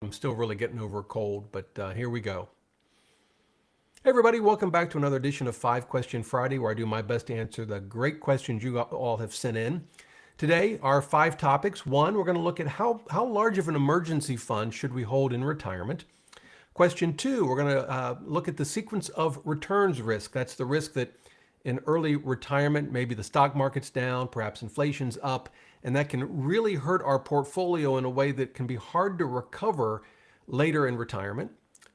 I'm still really getting over a cold, but here we go. Hey everybody, welcome back to another edition of 5 Question Friday, where I do my best to answer the great questions you all have sent in. Today, our 5 topics. One, we're going to look at how large of an emergency fund should we hold in retirement. Question 2, we're going to look at the sequence of returns risk. That's the risk that in early retirement, maybe the stock market's down, perhaps inflation's up, and that can really hurt our portfolio in a way that can be hard to recover later in retirement.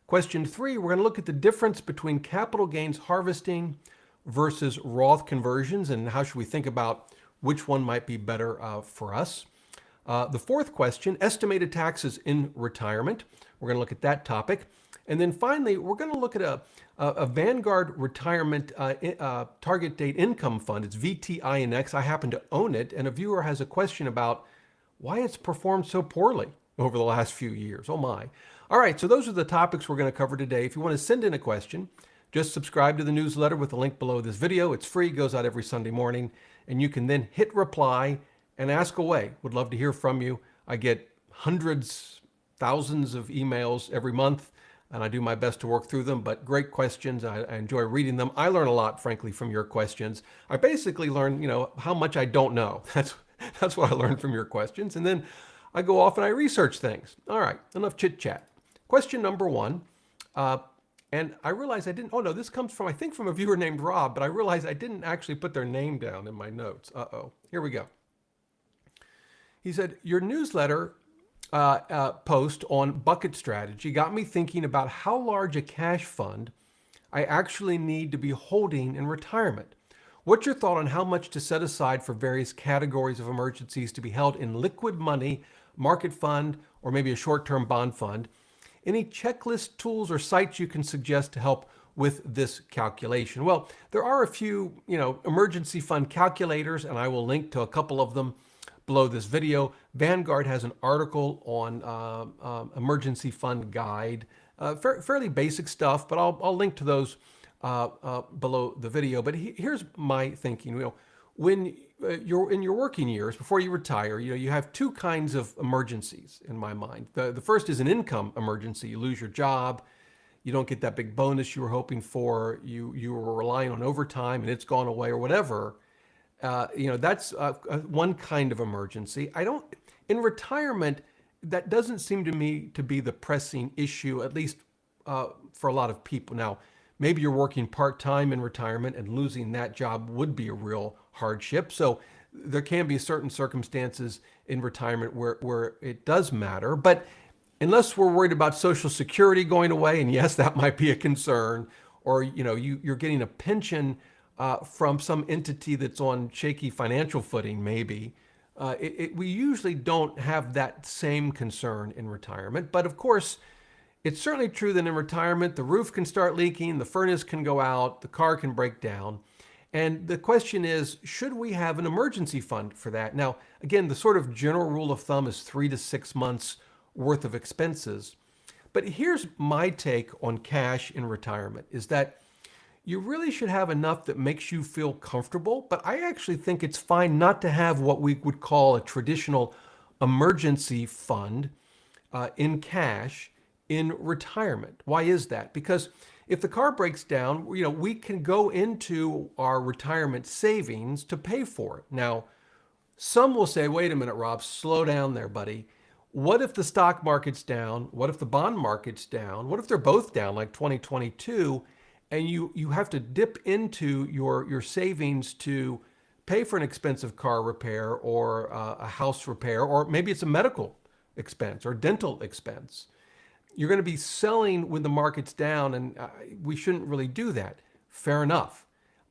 Question 3, we're going to look at the difference between capital gains harvesting versus Roth conversions and how should we think about which one might be better for us. The 4th question, estimated taxes in retirement. We're going to look at that topic. And then finally, we're going to look at a Vanguard retirement target date income fund. It's VTINX. I happen to own it. And a viewer has a question about why it's performed so poorly over the last few years. Oh my. All right, so those are the topics we're going to cover today. If you want to send in a question, just subscribe to the newsletter with the link below this video. It's free, goes out every Sunday morning, and you can then hit reply and ask away. Would love to hear from you. I get hundreds, thousands of emails every month, and I do my best to work through them, but great questions. I enjoy reading them. I learn a lot, frankly, from your questions. I basically learn, how much I don't know. That's what I learned from your questions. And then I go off and I research things. All right, enough chit chat. Question number 1, and I realized I didn't, oh no, this comes from, I think from a viewer named Rob, but I realized I didn't actually put their name down in my notes. Uh-oh, here we go. He said, your newsletter post on bucket strategy got me thinking about how large a cash fund I actually need to be holding in retirement. What's your thought on how much to set aside for various categories of emergencies to be held in liquid money, market fund, or maybe a short-term bond fund? Any checklist tools or sites you can suggest to help with this calculation? Well, there are a few, emergency fund calculators, and I will link to a couple of them below this video. Vanguard has an article on emergency fund guide, fairly basic stuff, but I'll link to those below the video. But here's my thinking. When you're in your working years, before you retire, you have 2 kinds of emergencies in my mind. The first is an income emergency. You lose your job, you don't get that big bonus you were hoping for, you were relying on overtime and it's gone away or whatever. That's one kind of emergency. In retirement, that doesn't seem to me to be the pressing issue, at least for a lot of people. Now, maybe you're working part-time in retirement and losing that job would be a real hardship. So there can be certain circumstances in retirement where it does matter. But unless we're worried about Social Security going away, and yes, that might be a concern, or you're getting a pension from some entity that's on shaky financial footing, maybe, we usually don't have that same concern in retirement. But of course, it's certainly true that in retirement, the roof can start leaking, the furnace can go out, the car can break down. And the question is, should we have an emergency fund for that? Now, again, the sort of general rule of thumb is 3 to 6 months worth of expenses. But here's my take on cash in retirement, is that you really should have enough that makes you feel comfortable. But I actually think it's fine not to have what we would call a traditional emergency fund in cash in retirement. Why is that? Because if the car breaks down, we can go into our retirement savings to pay for it. Now, some will say, wait a minute, Rob, slow down there, buddy. What if the stock market's down? What if the bond market's down? What if they're both down like 2022? And you have to dip into your savings to pay for an expensive car repair or a house repair, or maybe it's a medical expense or dental expense. You're going to be selling when the market's down, and we shouldn't really do that. Fair enough.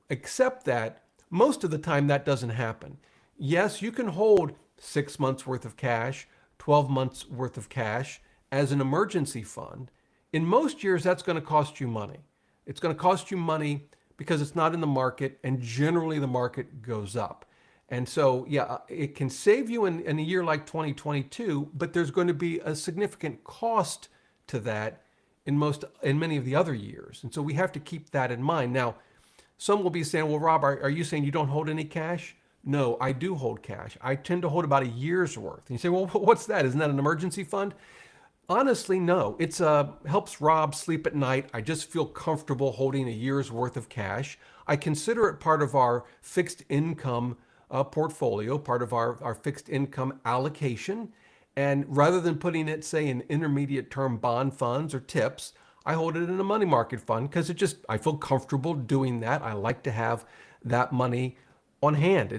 Except that most of the time that doesn't happen. Yes, you can hold 6 months worth of cash, 12 months worth of cash as an emergency fund. In most years, that's going to cost you money. It's going to cost you money because it's not in the market, and generally the market goes up. And so, yeah, it can save you in a year like 2022, but there's going to be a significant cost to that in many of the other years. And so we have to keep that in mind. Now, some will be saying, well, Rob, are you saying you don't hold any cash? No, I do hold cash. I tend to hold about a year's worth. And you say, well, what's that? Isn't that an emergency fund? Honestly, no. It's helps Rob sleep at night. I just feel comfortable holding a year's worth of cash. I consider it part of our fixed income portfolio, part of our fixed income allocation. And rather than putting it, say, in intermediate term bond funds or TIPS, I hold it in a money market fund because I feel comfortable doing that. I like to have that money on hand.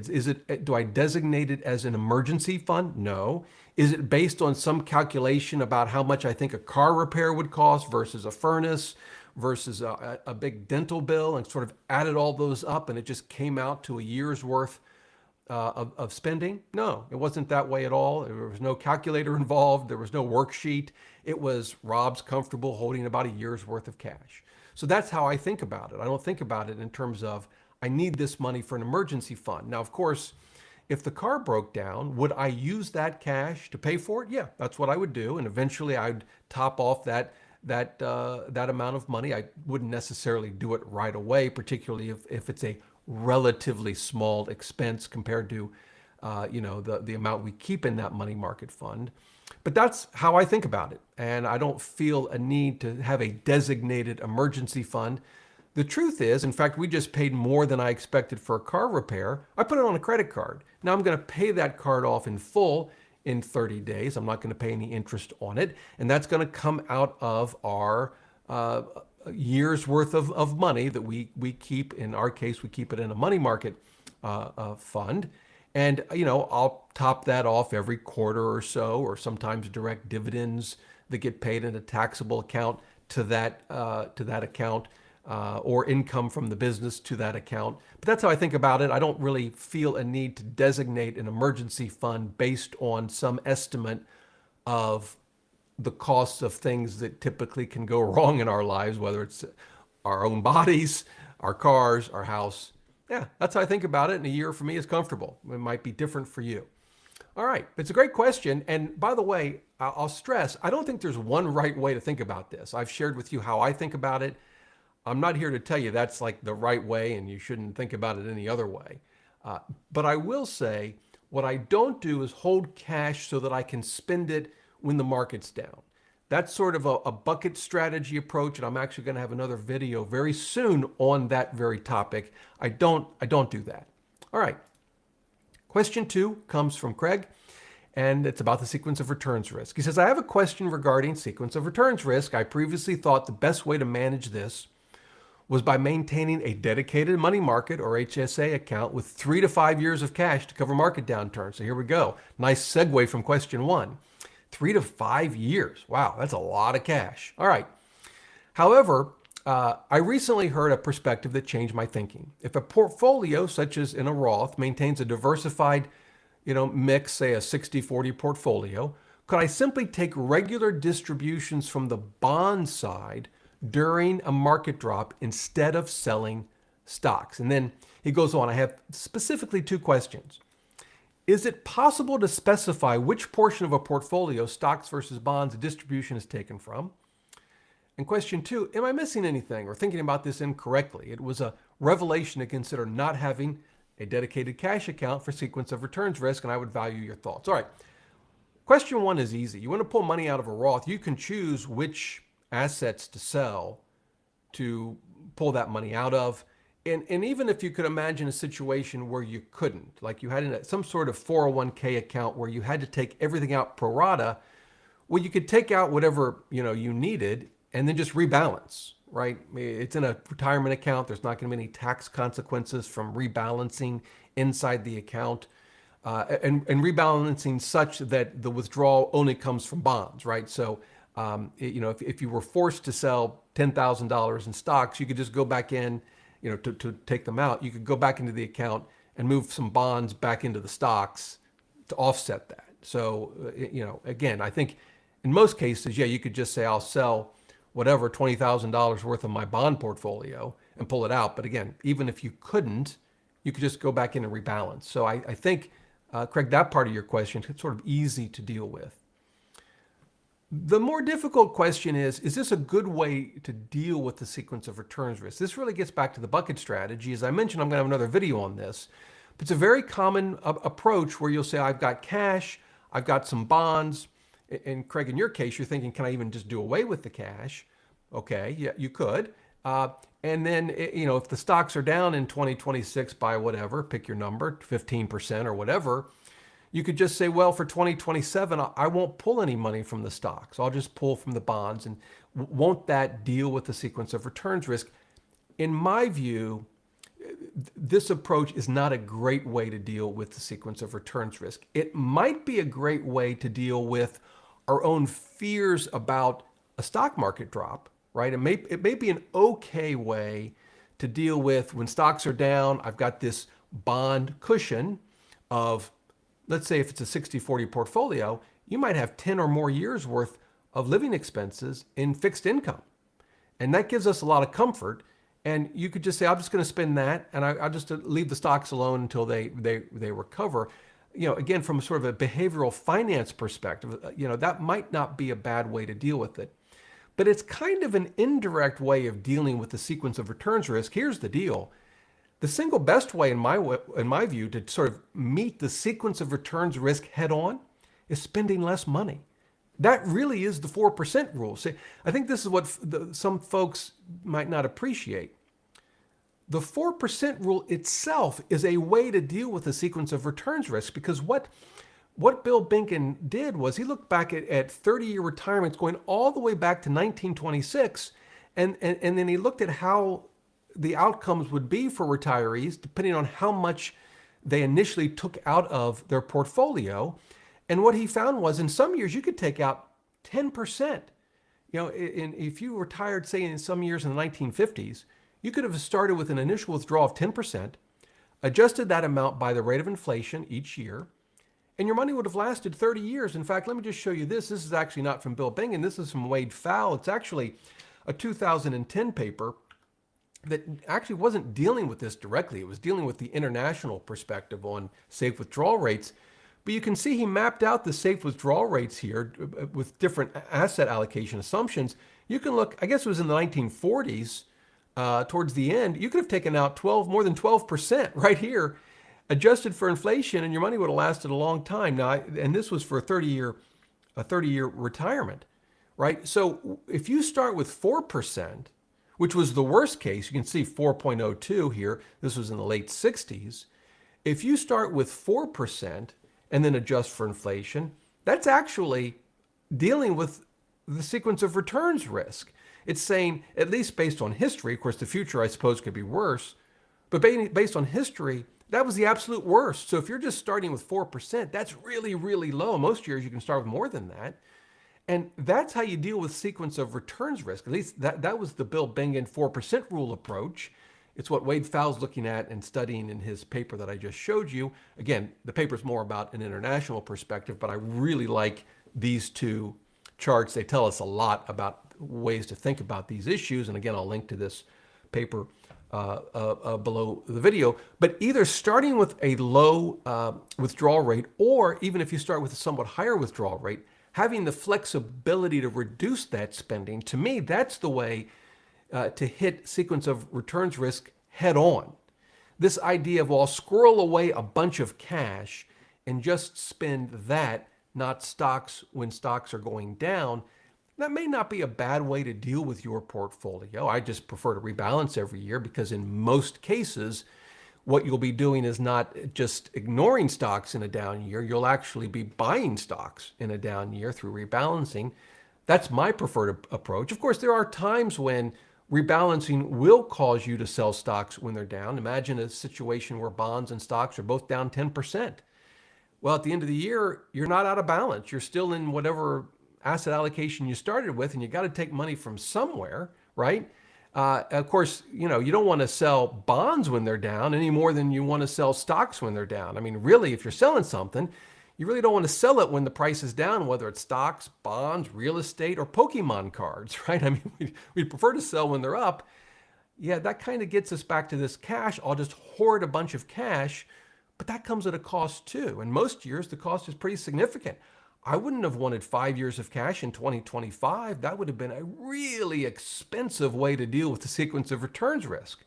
Do I designate it as an emergency fund? No. Is it based on some calculation about how much I think a car repair would cost versus a furnace versus a big dental bill, and sort of added all those up and it just came out to a year's worth of spending? No, it wasn't that way at all. There was no calculator involved. There was no worksheet. It was Rob's comfortable holding about a year's worth of cash. So that's how I think about it. I don't think about it in terms of I need this money for an emergency fund. Now, of course, if the car broke down, would I use that cash to pay for it? Yeah, that's what I would do. And eventually I'd top off that amount of money. I wouldn't necessarily do it right away, particularly if it's a relatively small expense compared to the amount we keep in that money market fund. But that's how I think about it. And I don't feel a need to have a designated emergency fund. The truth is, in fact, we just paid more than I expected for a car repair. I put it on a credit card. Now I'm going to pay that card off in full in 30 days. I'm not going to pay any interest on it. And that's going to come out of our year's worth of money that we keep. In our case, we keep it in a money market fund. And, I'll top that off every quarter or so, or sometimes direct dividends that get paid in a taxable account to that account, or income from the business to that account. But that's how I think about it. I don't really feel a need to designate an emergency fund based on some estimate of the costs of things that typically can go wrong in our lives, whether it's our own bodies, our cars, our house. Yeah, that's how I think about it. And a year for me is comfortable. It might be different for you. All right, it's a great question. And by the way, I'll stress, I don't think there's one right way to think about this. I've shared with you how I think about it. I'm not here to tell you that's like the right way and you shouldn't think about it any other way. But I will say what I don't do is hold cash so that I can spend it when the market's down. That's sort of a bucket strategy approach, and I'm actually going to have another video very soon on that very topic. I don't do that. All right. Question 2 comes from Craig, and it's about the sequence of returns risk. He says, I have a question regarding sequence of returns risk. I previously thought the best way to manage this was by maintaining a dedicated money market or HSA account with 3 to 5 years of cash to cover market downturns. So here we go. Nice segue from question 1. 3 to 5 years. Wow, that's a lot of cash. All right. However, I recently heard a perspective that changed my thinking. If a portfolio, such as in a Roth, maintains a diversified, mix, say a 60-40 portfolio, could I simply take regular distributions from the bond side during a market drop instead of selling stocks? And then he goes on. I have specifically 2 questions. Is it possible to specify which portion of a portfolio, stocks versus bonds, a distribution is taken from? And question 2, am I missing anything or thinking about this incorrectly? It was a revelation to consider not having a dedicated cash account for sequence of returns risk, and I would value your thoughts. All right. Question 1 is easy. You want to pull money out of a Roth, you can choose which assets to sell to pull that money out of. And even if you could imagine a situation where you couldn't, like you had some sort of 401k account where you had to take everything out pro rata, well, you could take out whatever you needed and then just rebalance, right? It's in a retirement account. There's not going to be any tax consequences from rebalancing inside the account, and rebalancing such that the withdrawal only comes from bonds, right? So if you were forced to sell $10,000 in stocks, you could just go back in, to take them out. You could go back into the account and move some bonds back into the stocks to offset that. So, again, I think in most cases, yeah, you could just say, I'll sell whatever $20,000 worth of my bond portfolio and pull it out. But again, even if you couldn't, you could just go back in and rebalance. So I think, Craig, that part of your question is sort of easy to deal with. The more difficult question is this a good way to deal with the sequence of returns risk? This really gets back to the bucket strategy. As I mentioned, I'm going to have another video on this. But it's a very common approach where you'll say, I've got cash, I've got some bonds. And Craig, in your case, you're thinking, can I even just do away with the cash? Okay, yeah, you could. And then, if the stocks are down in 2026 by whatever, pick your number, 15% or whatever, you could just say, well, for 2027, I won't pull any money from the stocks. I'll just pull from the bonds. And won't that deal with the sequence of returns risk? In my view, this approach is not a great way to deal with the sequence of returns risk. It might be a great way to deal with our own fears about a stock market drop, right? It may be an okay way to deal with when stocks are down. I've got this bond cushion of, let's say if it's a 60-40 portfolio, you might have 10 or more years worth of living expenses in fixed income. And that gives us a lot of comfort. And you could just say, I'm just going to spend that, and I'll just leave the stocks alone until they recover. Again, from sort of a behavioral finance perspective, that might not be a bad way to deal with it. But it's kind of an indirect way of dealing with the sequence of returns risk. Here's the deal. The single best way, in my view, to sort of meet the sequence of returns risk head on is spending less money. That really is the 4% rule. See, I think this is what some folks might not appreciate. The 4% rule itself is a way to deal with the sequence of returns risk, because what Bill Binken did was he looked back at 30-year retirements going all the way back to 1926, and then he looked at how the outcomes would be for retirees depending on how much they initially took out of their portfolio. And what he found was in some years you could take out 10%. If you retired, say, in some years in the 1950s, you could have started with an initial withdrawal of 10%, adjusted that amount by the rate of inflation each year, and your money would have lasted 30 years. In fact, let me just show you this. This is actually not from Bill Binken. This is from Wade Fowle. It's actually a 2010 paper that actually wasn't dealing with this directly. It was dealing with the international perspective on safe withdrawal rates. But you can see he mapped out the safe withdrawal rates here with different asset allocation assumptions. You can look, I guess it was in the 1940s, towards the end, you could have taken out more than 12% right here, adjusted for inflation, and your money would have lasted a long time. Now, and this was for a 30-year retirement, right? So if you start with 4%, which was the worst case, you can see 4.02 here. This was in the late 60s. If you start with 4%, and then adjust for inflation, that's actually dealing with the sequence of returns risk. It's saying, at least based on history, of course, the future, I suppose, could be worse, but based on history, that was the absolute worst. So if you're just starting with 4%, that's really, really low. Most years you can start with more than that. And that's how you deal with sequence of returns risk. At least that was the Bill Binken 4% rule approach. It's what Wade Fowle's looking at and studying in his paper that I just showed you. Again, the paper's more about an international perspective, but I really like these two charts. They tell us a lot about ways to think about these issues. And again, I'll link to this paper below the video. But either starting with a low withdrawal rate, or even if you start with a somewhat higher withdrawal rate, having the flexibility to reduce that spending, to me, that's the way to hit sequence of returns risk head on. This idea of, well, I'll squirrel away a bunch of cash and just spend that, not stocks when stocks are going down, that may not be a bad way to deal with your portfolio. I just prefer to rebalance every year, because in most cases, what you'll be doing is not just ignoring stocks in a down year. You'll actually be buying stocks in a down year through rebalancing. That's my preferred approach. Of course, there are times when rebalancing will cause you to sell stocks when they're down. Imagine a situation where bonds and stocks are both down 10%. Well, at the end of the year, you're not out of balance. You're still in whatever asset allocation you started with, and you got to take money from somewhere, right? Of course, you don't want to sell bonds when they're down any more than you want to sell stocks when they're down. I mean, really, if you're selling something, you really don't want to sell it when the price is down, whether it's stocks, bonds, real estate, or Pokemon cards, right? I mean, we'd prefer to sell when they're up. Yeah, that kind of gets us back to this cash. I'll just hoard a bunch of cash, but that comes at a cost too. And most years, the cost is pretty significant. I wouldn't have wanted 5 years of cash in 2025. That would have been a really expensive way to deal with the sequence of returns risk.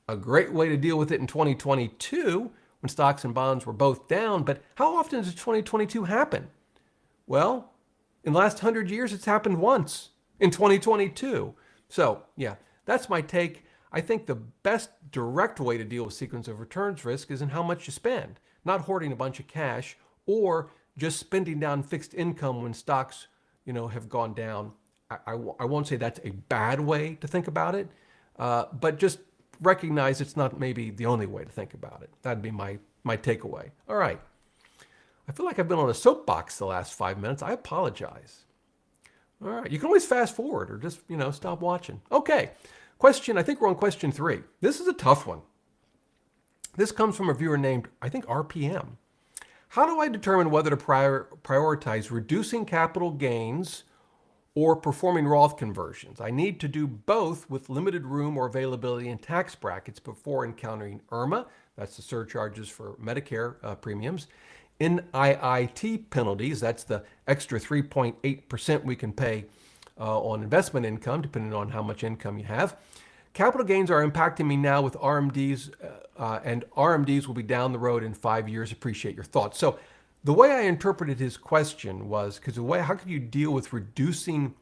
A great way to deal with it in 2022, when stocks and bonds were both down. But how often does 2022 happen? Well, In the last 100 years, it's happened once in 2022. So yeah, that's my take. I think the best direct way to deal with sequence of returns risk is in how much you spend, not hoarding a bunch of cash or just spending down fixed income when stocks, have gone down. I won't say that's a bad way to think about it, but just recognize it's not maybe the only way to think about it. That'd be my takeaway. All right. I feel like I've been on a soapbox the last 5 minutes. I apologize. All right. You can always fast forward or just, stop watching. Okay. Question, I think we're on question 3. This is a tough one. This comes from a viewer named, I think, RPM. How do I determine whether to prioritize reducing capital gains or performing Roth conversions? I need to do both with limited room or availability in tax brackets before encountering IRMA, that's the surcharges for Medicare premiums, NIIT penalties, that's the extra 3.8% we can pay on investment income, depending on how much income you have. Capital gains are impacting me now with RMDs, and RMDs will be down the road in 5 years. Appreciate your thoughts. So the way I interpreted his question was, because how could you deal with reducing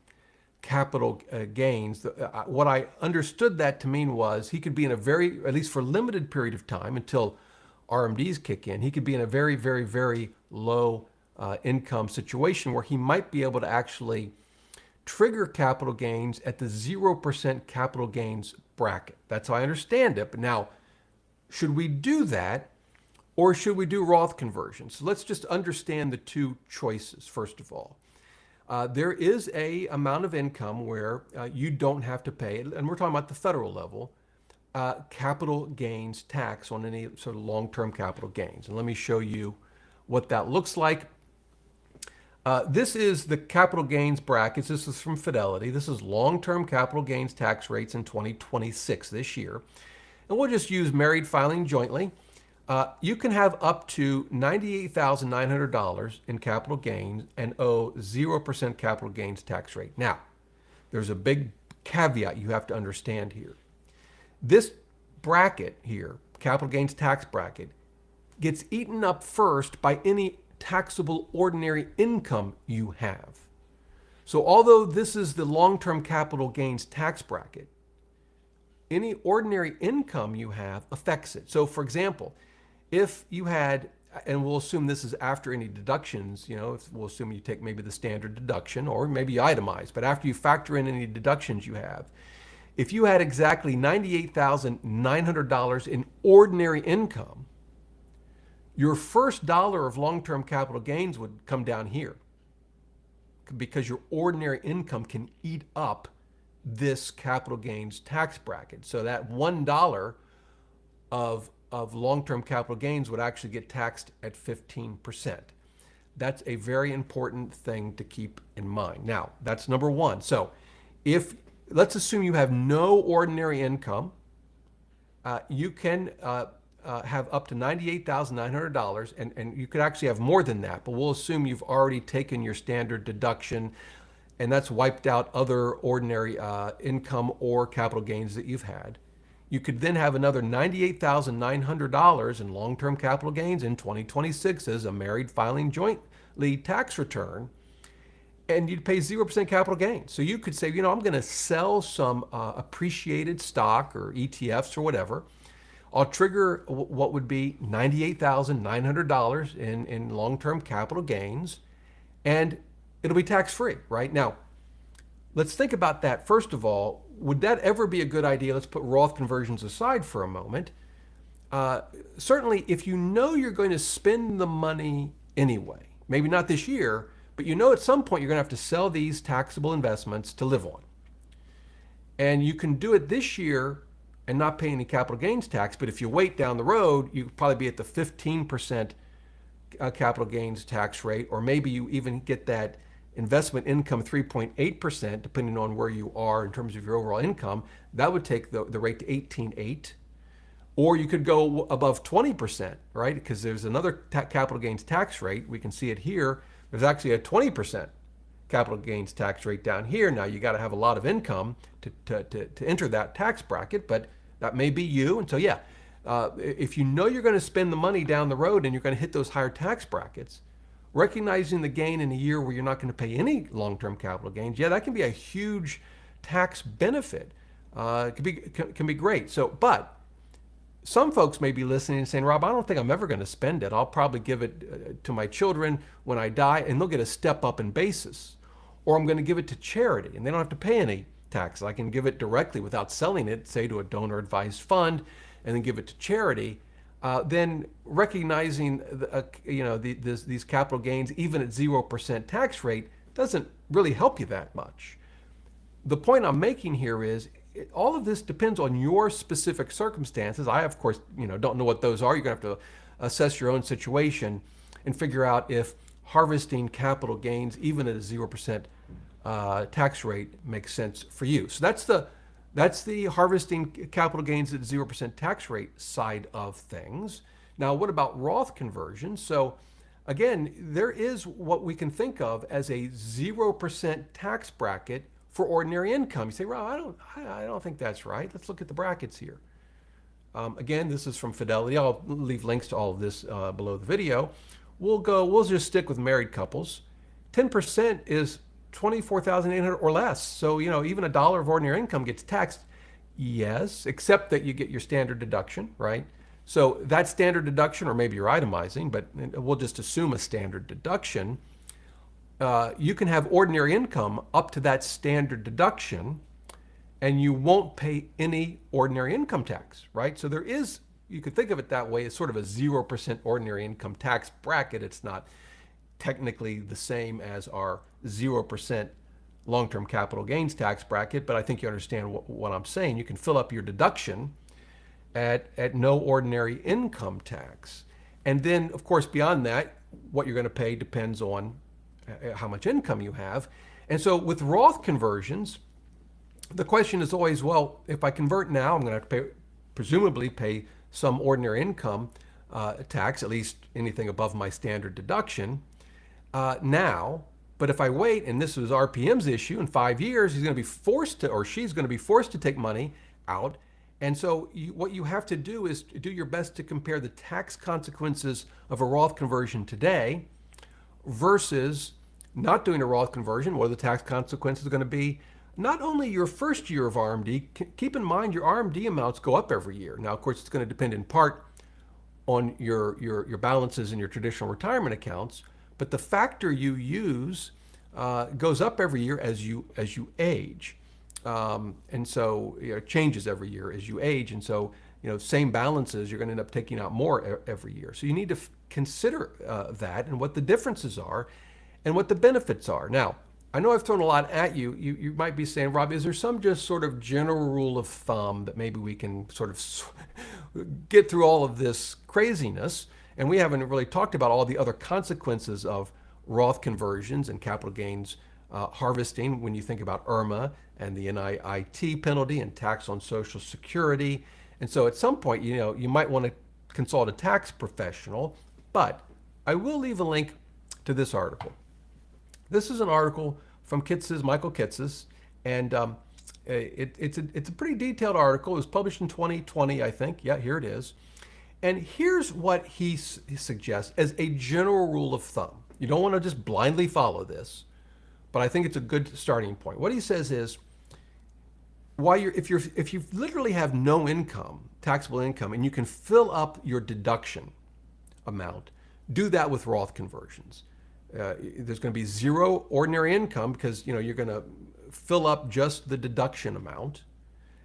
capital gains? What I understood that to mean was he could be in a very, at least for a limited period of time until RMDs kick in, he could be in a very, very, very low income situation where he might be able to actually trigger capital gains at the 0% capital gains bracket. That's how I understand it. But now, should we do that or should we do Roth conversions? So let's just understand the two choices, first of all. There is a amount of income where you don't have to pay, and we're talking about the federal level, capital gains tax on any sort of long-term capital gains. And let me show you what that looks like. This is the capital gains brackets. This is from Fidelity. This is long-term capital gains tax rates in 2026 this year. And we'll just use married filing jointly. You can have up to $98,900 in capital gains and owe 0% capital gains tax rate. Now, there's a big caveat you have to understand here. This bracket here, capital gains tax bracket, gets eaten up first by any taxable ordinary income you have. So although this is the long-term capital gains tax bracket, any ordinary income you have affects it. So for example, if you had, and we'll assume this is after any deductions, we'll assume you take maybe the standard deduction or maybe you itemize, but after you factor in any deductions you have, if you had exactly $98,900 in ordinary income, your first dollar of long-term capital gains would come down here because your ordinary income can eat up this capital gains tax bracket. So that $1 of long-term capital gains would actually get taxed at 15%. That's a very important thing to keep in mind. Now, that's number one. So let's assume you have no ordinary income, you can have up to $98,900, and you could actually have more than that, but we'll assume you've already taken your standard deduction and that's wiped out other ordinary income or capital gains that you've had. You could then have another $98,900 in long-term capital gains in 2026 as a married filing jointly tax return, and you'd pay 0% capital gains. So you could say, I'm going to sell some appreciated stock or ETFs or whatever. I'll trigger what would be $98,900 in long-term capital gains, and it'll be tax-free, right? Now, let's think about that. First of all, would that ever be a good idea? Let's put Roth conversions aside for a moment. Certainly, if you know you're going to spend the money anyway, maybe not this year, but at some point you're going to have to sell these taxable investments to live on. And you can do it this year and not pay any capital gains tax, but if you wait down the road, you'd probably be at the 15% capital gains tax rate, or maybe you even get that investment income 3.8%, depending on where you are in terms of your overall income. That would take the rate to 18.8%. Or you could go above 20%, right? Because there's another capital gains tax rate. We can see it here. There's actually a 20% capital gains tax rate down here. Now you got to have a lot of income to enter that tax bracket, but that may be you. And so yeah, if you know you're going to spend the money down the road and you're going to hit those higher tax brackets, recognizing the gain in a year where you're not going to pay any long-term capital gains, yeah, that can be a huge tax benefit. It can be great. So, but some folks may be listening and saying, Rob, I don't think I'm ever going to spend it. I'll probably give it to my children when I die, and they'll get a step up in basis. Or I'm going to give it to charity, and they don't have to pay any taxes. I can give it directly without selling it, say to a donor-advised fund, and then give it to charity. Then recognizing these capital gains, even at 0% tax rate, doesn't really help you that much. The point I'm making here is all of this depends on your specific circumstances. I, of course, don't know what those are. You're going to have to assess your own situation and figure out if harvesting capital gains, even at a 0% tax rate, makes sense for you. So that's the harvesting capital gains at 0% tax rate side of things. Now, what about Roth conversion? So again, there is what we can think of as a 0% tax bracket for ordinary income. You say, well, I don't think that's right. Let's look at the brackets here. Again, this is from Fidelity. I'll leave links to all of this below the video. We'll just stick with married couples. 10% is $24,800 or less. So, even $1 of ordinary income gets taxed. Yes, except that you get your standard deduction, right? So that standard deduction, or maybe you're itemizing, but we'll just assume a standard deduction. You can have ordinary income up to that standard deduction, and you won't pay any ordinary income tax, right? So there is, you could think of it that way, as sort of a 0% ordinary income tax bracket. It's not technically the same as our 0% long-term capital gains tax bracket, but I think you understand what I'm saying. You can fill up your deduction at no ordinary income tax. And then, of course, beyond that, what you're going to pay depends on how much income you have. And so with Roth conversions, the question is always, well, if I convert now, I'm going to have to presumably pay some ordinary income tax, at least anything above my standard deduction now. But if I wait, and this is RPM's issue, in 5 years, he's going to be forced to, or she's going to be forced to take money out. And so what you have to do is do your best to compare the tax consequences of a Roth conversion today versus not doing a Roth conversion. What are the tax consequences going to be? Not only your first year of RMD, keep in mind your RMD amounts go up every year. Now, of course, it's going to depend in part on your balances in your traditional retirement accounts, but the factor you use goes up every year as you age. And so it changes every year as you age. And so, same balances, you're going to end up taking out more every year. So you need to consider that and what the differences are and what the benefits are. Now, I know I've thrown a lot at you. You might be saying, Rob, is there some just sort of general rule of thumb that maybe we can sort of get through all of this craziness? And we haven't really talked about all the other consequences of Roth conversions and capital gains harvesting when you think about IRMA and the NIIT penalty and tax on Social Security. And so at some point, you might want to consult a tax professional, but I will leave a link to this article. This is an article from Michael Kitz's, and it's a pretty detailed article. It was published in 2020, I think. Yeah, here it is. And here's what he suggests as a general rule of thumb. You don't want to just blindly follow this, but I think it's a good starting point. What he says is, if you literally have no income, taxable income, and you can fill up your deduction amount, do that with Roth conversions. There's going to be zero ordinary income because you're going to fill up just the deduction amount,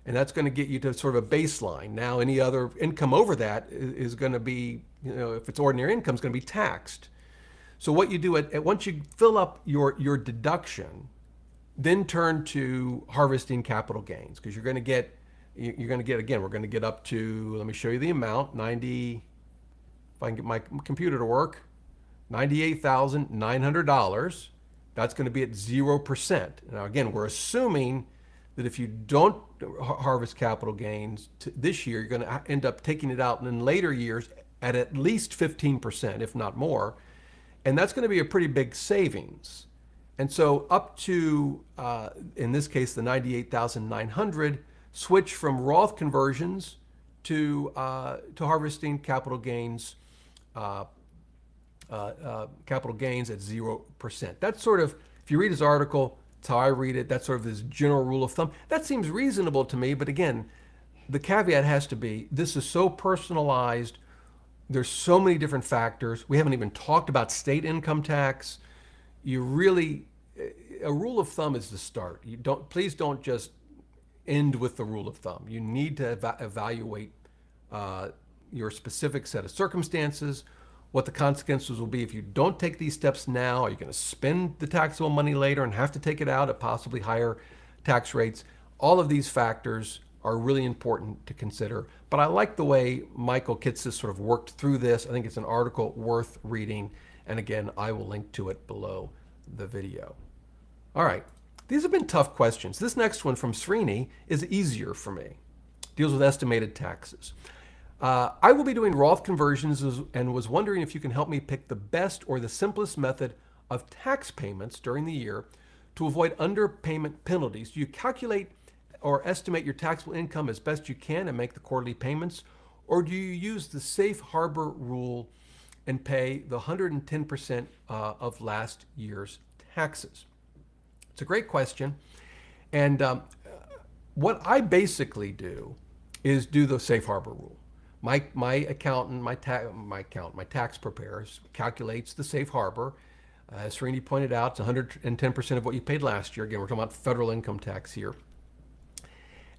and that's going to get you to sort of a baseline. Now, any other income over that is going to be, if it's ordinary income, it's going to be taxed. So what you do once you fill up your deduction, then turn to harvesting capital gains, because you're going to get again, we're going to get up to, let me show you the amount, 90, if I can get my computer to work, $98,900. That's going to be at 0%. Now, again, we're assuming that if you don't harvest capital gains this year, you're going to end up taking it out in later years at least 15%, if not more. And that's going to be a pretty big savings. And so up to, in this case, the $98,900, switch from Roth conversions to harvesting capital gains capital gains at 0%. That's sort of, if you read his article, it's how I read it. That's sort of his general rule of thumb. That seems reasonable to me, but again, the caveat has to be, this is so personalized. There's so many different factors. We haven't even talked about state income tax. You really, a rule of thumb is the start. Please don't just end with the rule of thumb. You need to evaluate your specific set of circumstances, what the consequences will be if you don't take these steps now. Are you going to spend the taxable money later and have to take it out at possibly higher tax rates? All of these factors are really important to consider. But I like the way Michael Kitces sort of worked through this. I think it's an article worth reading. And again, I will link to it below the video. All right, these have been tough questions. This next one from Srini is easier for me. Deals with estimated taxes. I will be doing Roth conversions and was wondering if you can help me pick the best or the simplest method of tax payments during the year to avoid underpayment penalties. Do you calculate or estimate your taxable income as best you can and make the quarterly payments? Or do you use the safe harbor rule and pay the 110% of last year's taxes? It's a great question. And what I basically do is do the safe harbor rule. My accountant, my tax preparer calculates the safe harbor. As Srini pointed out, it's 110% of what you paid last year. Again, we're talking about federal income tax here.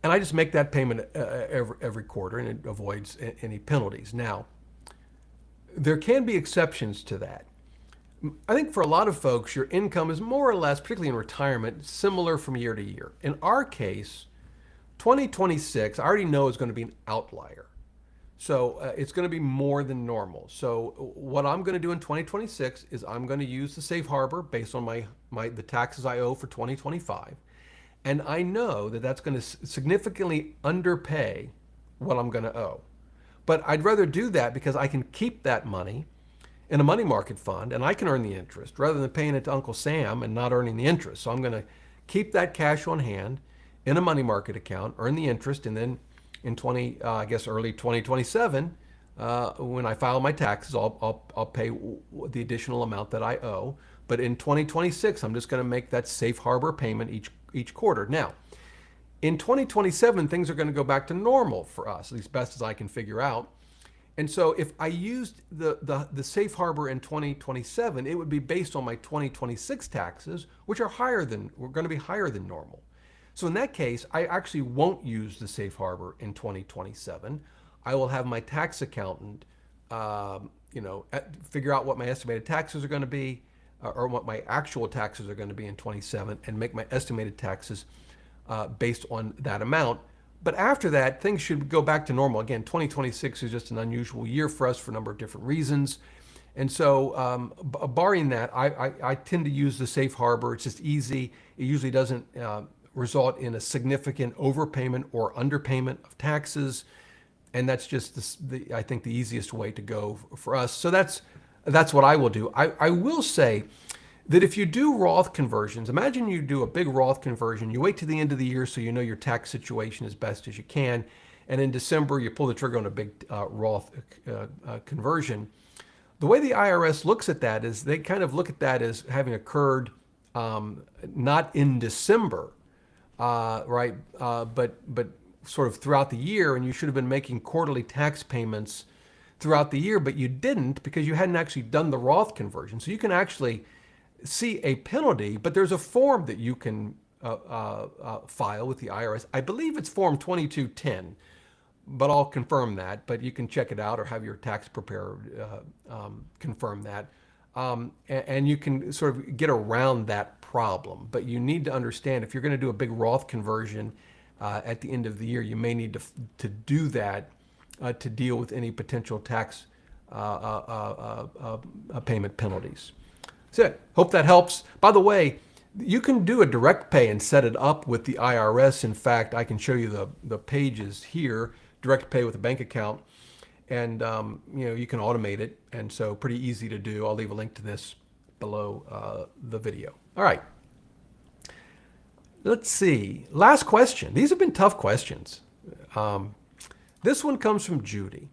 And I just make that payment every quarter, and it avoids any penalties. Now, there can be exceptions to that. I think for a lot of folks, your income is more or less, particularly in retirement, similar from year to year. In our case, 2026, I already know is going to be an outlier. So it's going to be more than normal. So what I'm going to do in 2026 is I'm going to use the safe harbor based on the taxes I owe for 2025. And I know that that's going to significantly underpay what I'm going to owe. But I'd rather do that because I can keep that money in a money market fund and I can earn the interest rather than paying it to Uncle Sam and not earning the interest. So I'm going to keep that cash on hand in a money market account, earn the interest, and then in early 2027, when I file my taxes, I'll pay the additional amount that I owe. But in 2026, I'm just going to make that safe harbor payment each quarter. Now, in 2027, things are going to go back to normal for us, at least best as I can figure out. And so if I used the safe harbor in 2027, it would be based on my 2026 taxes, which are going to be higher than normal. So in that case, I actually won't use the safe harbor in 2027. I will have my tax accountant, figure out what my estimated taxes are going to be, or what my actual taxes are going to be in 27, and make my estimated taxes based on that amount. But after that, things should go back to normal. Again, 2026 is just an unusual year for us for a number of different reasons. And so barring that, I tend to use the safe harbor. It's just easy. It usually doesn't result in a significant overpayment or underpayment of taxes. And that's just I think the easiest way to go for us. So that's what I will do. I will say that if you do Roth conversions, imagine you do a big Roth conversion, you wait to the end of the year so you know your tax situation as best as you can, and in December you pull the trigger on a big Roth conversion. The way the IRS looks at that is they kind of look at that as having occurred not in December, right? But sort of throughout the year, and you should have been making quarterly tax payments throughout the year, but you didn't because you hadn't actually done the Roth conversion. So you can actually see a penalty, but there's a form that you can file with the IRS. I believe it's Form 2210, but I'll confirm that. But you can check it out or have your tax preparer confirm that. And you can sort of get around that problem. But you need to understand if you're going to do a big Roth conversion at the end of the year, you may need to do that to deal with any potential tax payment penalties. That's it. Hope that helps. By the way, you can do a direct pay and set it up with the IRS. In fact, I can show you the pages here, direct pay with a bank account. And you can automate it, and so pretty easy to do. I'll leave a link to this below the video. All right. Let's see. Last question. These have been tough questions. This one comes from Judy.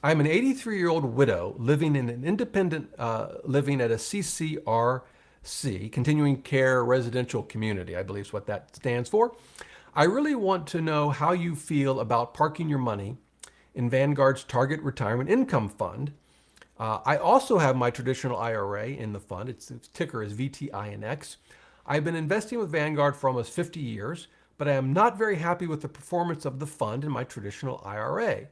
I'm an 83-year-old widow living in an independent living at a CCRC, continuing care residential community, I believe is what that stands for. I really want to know how you feel about parking your money in Vanguard's Target Retirement Income Fund. I also have my traditional IRA in the fund. Its ticker is VTINX. I've been investing with Vanguard for almost 50 years, but I am not very happy with the performance of the fund in my traditional IRA.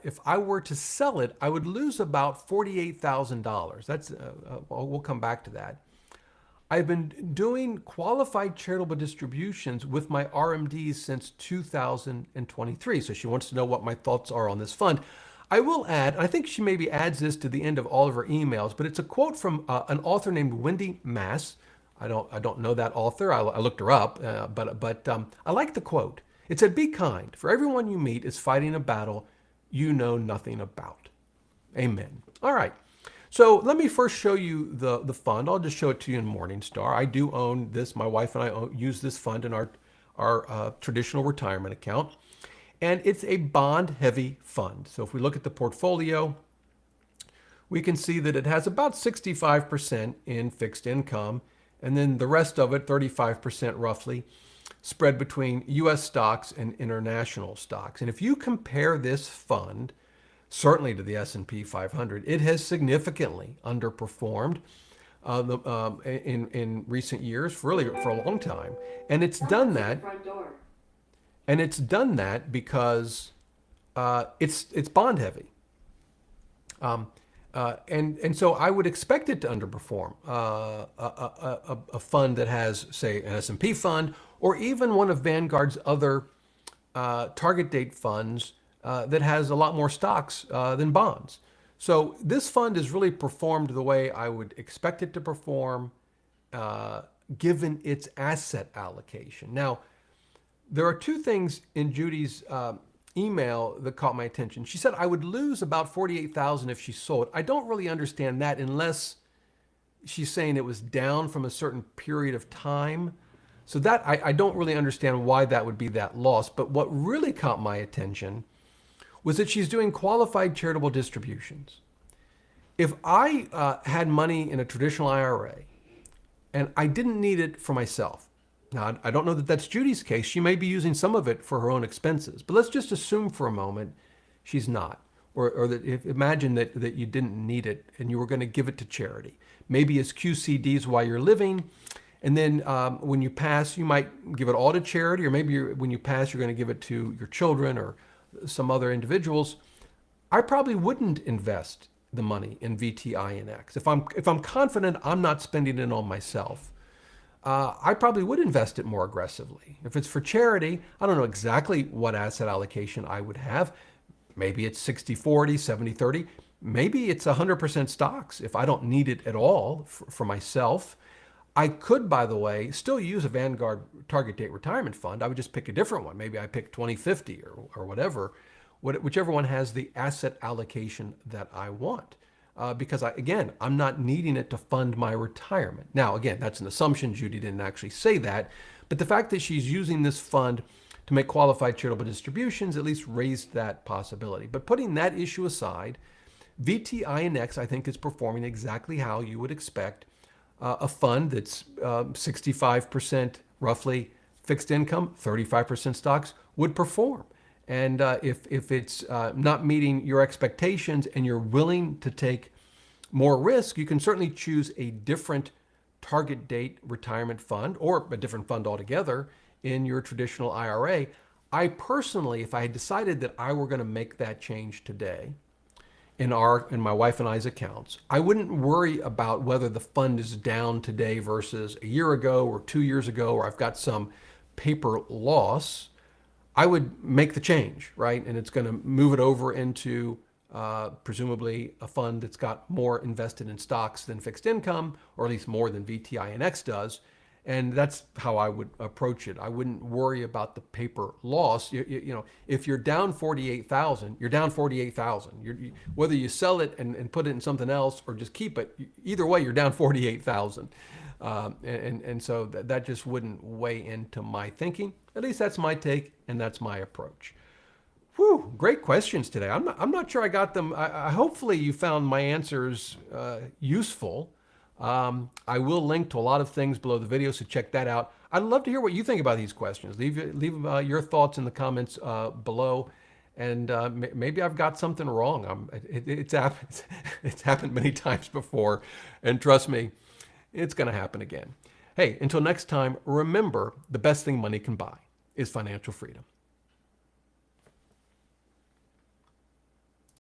If I were to sell it, I would lose about $48,000. We'll come back to that. I've been doing qualified charitable distributions with my RMDs since 2023. So she wants to know what my thoughts are on this fund. I will add, I think she maybe adds this to the end of all of her emails, but it's a quote from an author named Wendy Mass. I don't know that author. I looked her up, but I like the quote. It said, "Be kind, for everyone you meet is fighting a battle you know nothing about." Amen. All right. So let me first show you the fund. I'll just show it to you in Morningstar. I do own this. My wife and I use this fund in our traditional retirement account. And it's a bond-heavy fund. So if we look at the portfolio, we can see that it has about 65% in fixed income, and then the rest of it, 35% roughly, spread between U.S. stocks and international stocks. And if you compare this fund, certainly to the S&P 500, it has significantly underperformed in recent years, really for a long time. And it's done that. And it's done that because it's bond heavy. And so I would expect it to underperform a fund that has, say, an S&P fund, or even one of Vanguard's other target date funds that has a lot more stocks than bonds. So this fund has really performed the way I would expect it to perform given its asset allocation. Now, there are two things in Judy's email that caught my attention. She said I would lose about $48,000 if she sold. I don't really understand that unless she's saying it was down from a certain period of time. So that I don't really understand why that would be that loss. But what really caught my attention was that she's doing qualified charitable distributions. If I had money in a traditional IRA and I didn't need it for myself, now, I don't know that that's Judy's case. She may be using some of it for her own expenses. But let's just assume for a moment she's not. Or that imagine that you didn't need it and you were going to give it to charity. Maybe as QCDs while you're living. And then when you pass, you might give it all to charity. Or maybe when you pass, you're going to give it to your children or some other individuals. I probably wouldn't invest the money in VTINX. If I'm confident I'm not spending it on myself, I probably would invest it more aggressively. If it's for charity, I don't know exactly what asset allocation I would have. Maybe it's 60-40, 70-30. Maybe it's 100% stocks if I don't need it at all for myself. I could, by the way, still use a Vanguard target date retirement fund. I would just pick a different one. Maybe I pick 2050 or whatever, whichever one has the asset allocation that I want. Because I'm not needing it to fund my retirement. Now, again, that's an assumption. Judy didn't actually say that. But the fact that she's using this fund to make qualified charitable distributions at least raised that possibility. But putting that issue aside, VTINX, I think, is performing exactly how you would expect a fund that's 65% roughly fixed income, 35% stocks would perform. And if it's not meeting your expectations and you're willing to take more risk, you can certainly choose a different target date retirement fund or a different fund altogether in your traditional IRA. I personally, if I had decided that I were going to make that change today in my wife and I's accounts, I wouldn't worry about whether the fund is down today versus a year ago or 2 years ago, or I've got some paper loss. I would make the change, right? And it's going to move it over into presumably a fund that's got more invested in stocks than fixed income, or at least more than VTINX does. And that's how I would approach it. I wouldn't worry about the paper loss. You know, if you're down 48,000, you're down 48,000. Whether you sell it and put it in something else or just keep it, either way, you're down 48,000. And so that just wouldn't weigh into my thinking. At least that's my take and that's my approach. Whew, great questions today. I'm not sure I got them. Hopefully you found my answers useful. I will link to a lot of things below the video, so check that out. I'd love to hear what you think about these questions. Leave your thoughts in the comments below, and maybe I've got something wrong. It's happened. It's happened many times before, and trust me, it's going to happen again. Hey, until next time, remember the best thing money can buy is financial freedom.